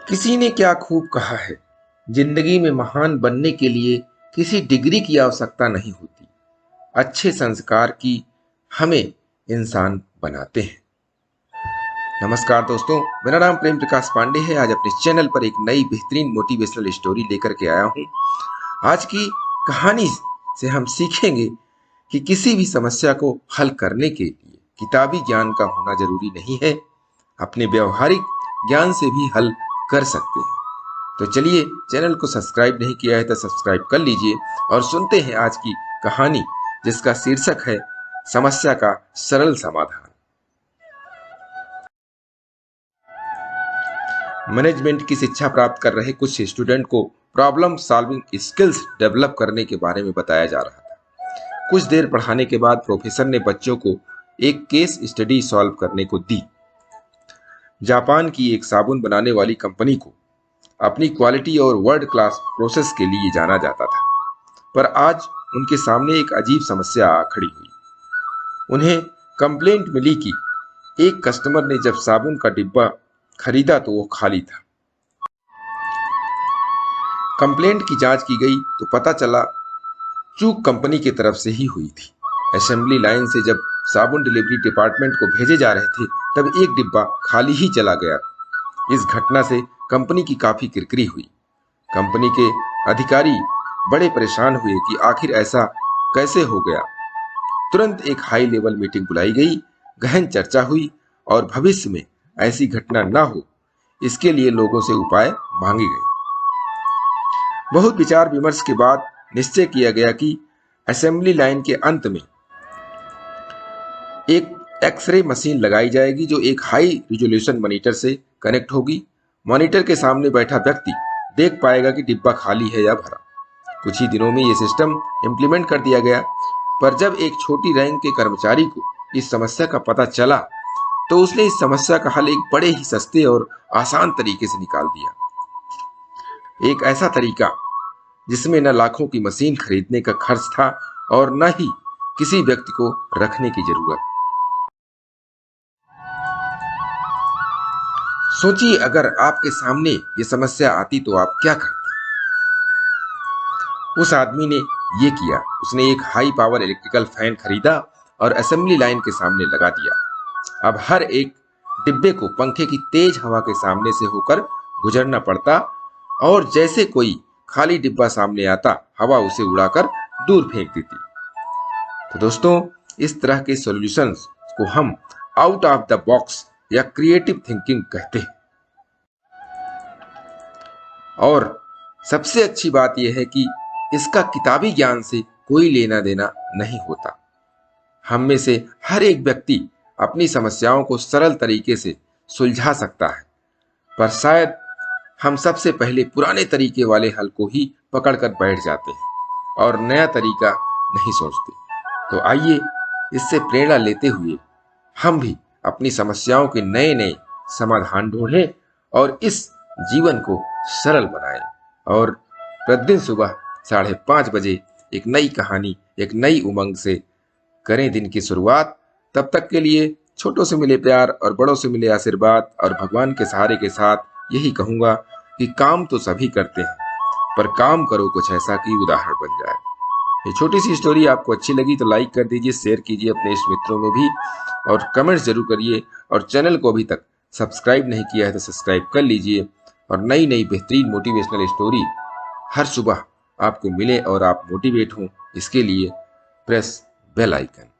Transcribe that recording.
किसी ने क्या खूब कहा है, जिंदगी में महान बनने के लिए किसी डिग्री की आवश्यकता नहीं होती। अच्छे संस्कार की हमें इंसान बनाते हैं। नमस्कार दोस्तों, मेरा नाम प्रेम प्रकाश पांडे है। आज अपने चैनल पर एक नई बेहतरीन मोटिवेशनल स्टोरी लेकर के आया हूं। आज की कहानी से हम सीखेंगे कि किसी भी समस्या को हल करने के लिए किताबी ज्ञान का होना जरूरी नहीं है। अपने व्यवहारिक ज्ञान से भी हल कर सकते हैं। तो चलिए, चैनल को सब्सक्राइब नहीं किया है तो सब्सक्राइब कर लीजिए और सुनते हैं आज की कहानी, जिसका शीर्षक है समस्या का सरल समाधान। मैनेजमेंट की शिक्षा प्राप्त कर रहे कुछ स्टूडेंट को प्रॉब्लम सॉल्विंग स्किल्स डेवलप करने के बारे में बताया जा रहा था। कुछ देर पढ़ाने के बाद प्रोफेसर ने बच्चों को एक केस स्टडी सॉल्व करने को दी। जापान की एक साबुन बनाने वाली कंपनी को अपनी क्वालिटी और वर्ल्ड क्लास प्रोसेस के लिए जाना जाता था, पर आज उनके सामने एक अजीब समस्या आ खड़ी हुई। उन्हें कंप्लेंट मिली कि एक कस्टमर ने जब साबुन का डिब्बा खरीदा तो वो खाली था। कंप्लेंट की जांच की गई तो पता चला चूक कंपनी की तरफ से ही हुई थी। असेंबली लाइन से जब साबुन डिलीवरी डिपार्टमेंट को भेजे जा रहे थे तब एक डिब्बा खाली ही चला गया। इस घटना से कंपनी की काफी किरकिरी हुई। कंपनी के अधिकारी बड़े परेशान हुए कि आखिर ऐसा कैसे हो गया। तुरंत एक हाई लेवल मीटिंग बुलाई गई, गहन चर्चा हुई और भविष्य में ऐसी घटना न हो इसके लिए लोगों से उपाय मांगे गए। बहुत विचार विमर्श के बाद निश्चय किया गया कि असेंबली लाइन के अंत में एक एक्सरे मशीन लगाई जाएगी जो एक हाई रिजोल्यूशन मॉनिटर से कनेक्ट होगी। मॉनिटर के सामने बैठा व्यक्ति देख पाएगा कि डिब्बा खाली है या भरा। कुछ ही दिनों में यह सिस्टम इंप्लीमेंट कर दिया गया, पर जब एक छोटी रैंक के कर्मचारी को इस समस्या का पता चला तो उसने इस समस्या का हल एक बड़े ही सस्ते और आसान तरीके से निकाल दिया। एक ऐसा तरीका जिसमें न लाखों की मशीन खरीदने का खर्च था और न ही किसी व्यक्ति को रखने की जरूरत। सोचिए, अगर आपके सामने ये समस्या आती तो आप क्या करते? उस आदमी ने ये किया। उसने एक हाई पावर इलेक्ट्रिकल फैन खरीदा और असेंबली लाइन के सामने लगा दिया। अब हर एक डिब्बे को पंखे की तेज हवा के सामने से होकर गुजरना पड़ता और जैसे कोई खाली डिब्बा सामने आता, हवा उसे उड़ाकर दूर फेंक देती। तो दोस्तों, इस तरह के सॉल्यूशंस को हम आउट ऑफ द बॉक्स या क्रिएटिव थिंकिंग कहते हैं। और सबसे अच्छी बात यह है कि इसका किताबी ज्ञान से कोई लेना देना नहीं होता। हम में से हर एक व्यक्ति अपनी समस्याओं को सरल तरीके से सुलझा सकता है, पर शायद हम सबसे पहले पुराने तरीके वाले हल को ही पकड़कर बैठ जाते हैं और नया तरीका नहीं सोचते। तो आइए, इससे प्रेरणा लेते हुए हम भी अपनी समस्याओं के नए नए समाधान ढूंढें और इस जीवन को सरल बनाएं। और प्रतिदिन सुबह 5:30 बजे एक नई कहानी, एक नई उमंग से करें दिन की शुरुआत। तब तक के लिए छोटों से मिले प्यार और बड़ों से मिले आशीर्वाद और भगवान के सहारे के साथ यही कहूंगा कि काम तो सभी करते हैं, पर काम करो कुछ ऐसा कि उदाहरण बन जाए। ये छोटी सी स्टोरी आपको अच्छी लगी तो लाइक कर दीजिए, शेयर कीजिए अपने इस मित्रों में भी और कमेंट्स जरूर करिए। और चैनल को अभी तक सब्सक्राइब नहीं किया है तो सब्सक्राइब कर लीजिए और नई नई बेहतरीन मोटिवेशनल स्टोरी हर सुबह आपको मिले और आप मोटिवेट हों, इसके लिए प्रेस बेल आइकन।